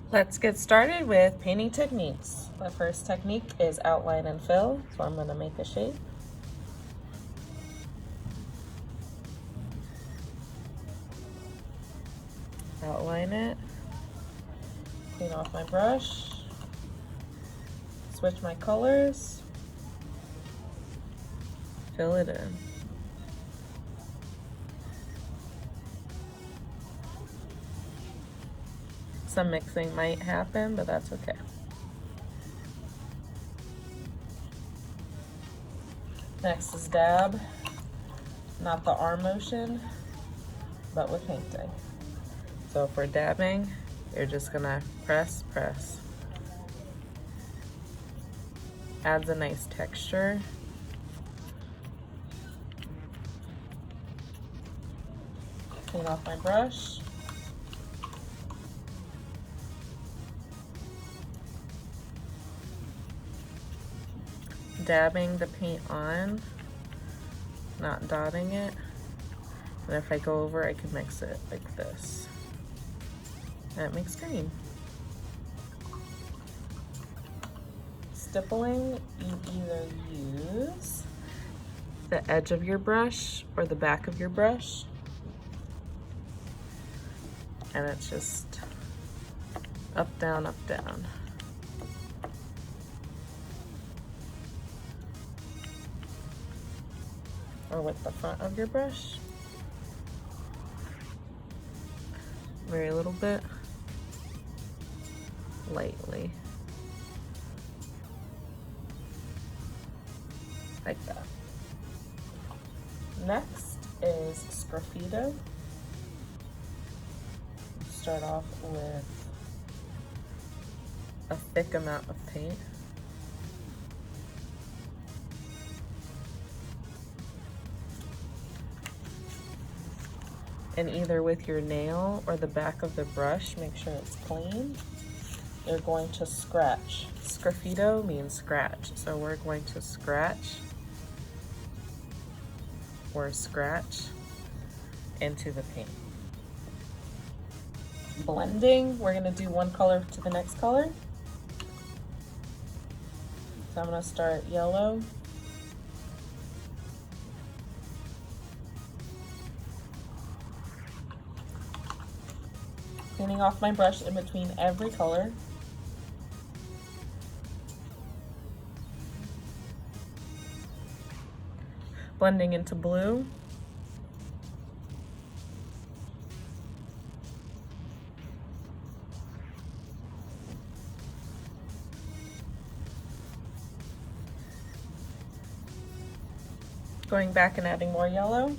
Let's get started with painting techniques. The first technique is outline and fill, so I'm going to make a shape. Outline it, clean off my brush, switch my colors, fill it in. Some mixing might happen, but that's okay. Next is dab, not the arm motion, but with painting. So for dabbing, you're just gonna press, press. Adds a nice texture. Clean off my brush. Dabbing the paint on, not dotting it. And if I go over, I can mix it like this. That makes green. Stippling, you either use the edge of your brush or the back of your brush. And it's just up, down, up, down. Or with the front of your brush. Very little bit. Lightly. Like that. Next is Sgraffito. Start off with a thick amount of paint. And either with your nail or the back of the brush, make sure it's clean. You're going to scratch. Sgraffito means scratch. So we're going to scratch or scratch into the paint. Blending, we're gonna do one color to the next color. So I'm gonna start yellow. Cleaning off my brush in between every color. Blending into blue. Going back and adding more yellow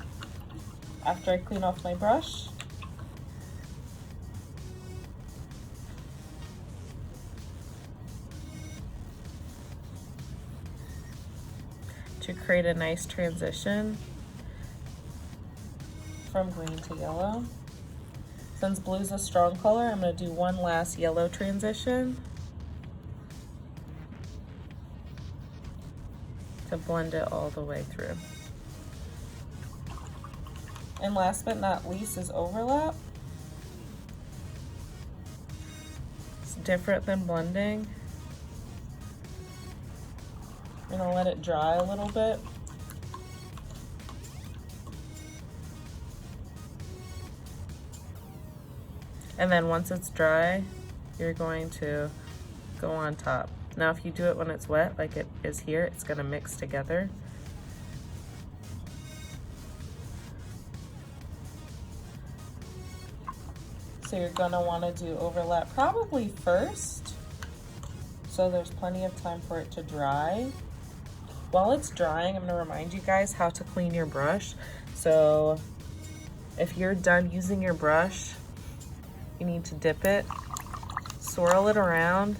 after I clean off my brush. To create a nice transition from green to yellow. Since blue's a strong color, I'm going to do one last yellow transition to blend it all the way through. And last but not least is overlap. It's different than blending. I'm gonna let it dry a little bit. And then once it's dry, you're going to go on top. Now if you do it when it's wet, like it is here, it's gonna mix together. So you're gonna wanna do overlap probably first, so there's plenty of time for it to dry. While it's drying, I'm gonna remind you guys how to clean your brush. So if you're done using your brush, you need to dip it, swirl it around,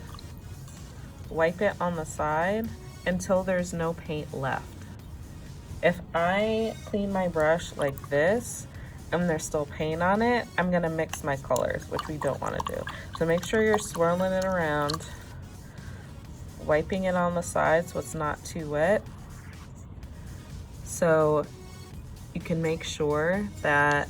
wipe it on the side until there's no paint left. If I clean my brush like this and there's still paint on it, I'm gonna mix my colors, which we don't wanna do. So make sure you're swirling it around, wiping it on the side so it's not too wet. So you can make sure that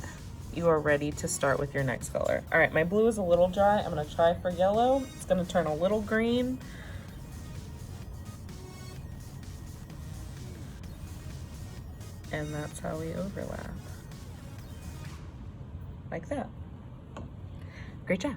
you are ready to start with your next color. All right, my blue is a little dry. I'm gonna try for yellow. It's gonna turn a little green. And that's how we overlap. Like that. Great job.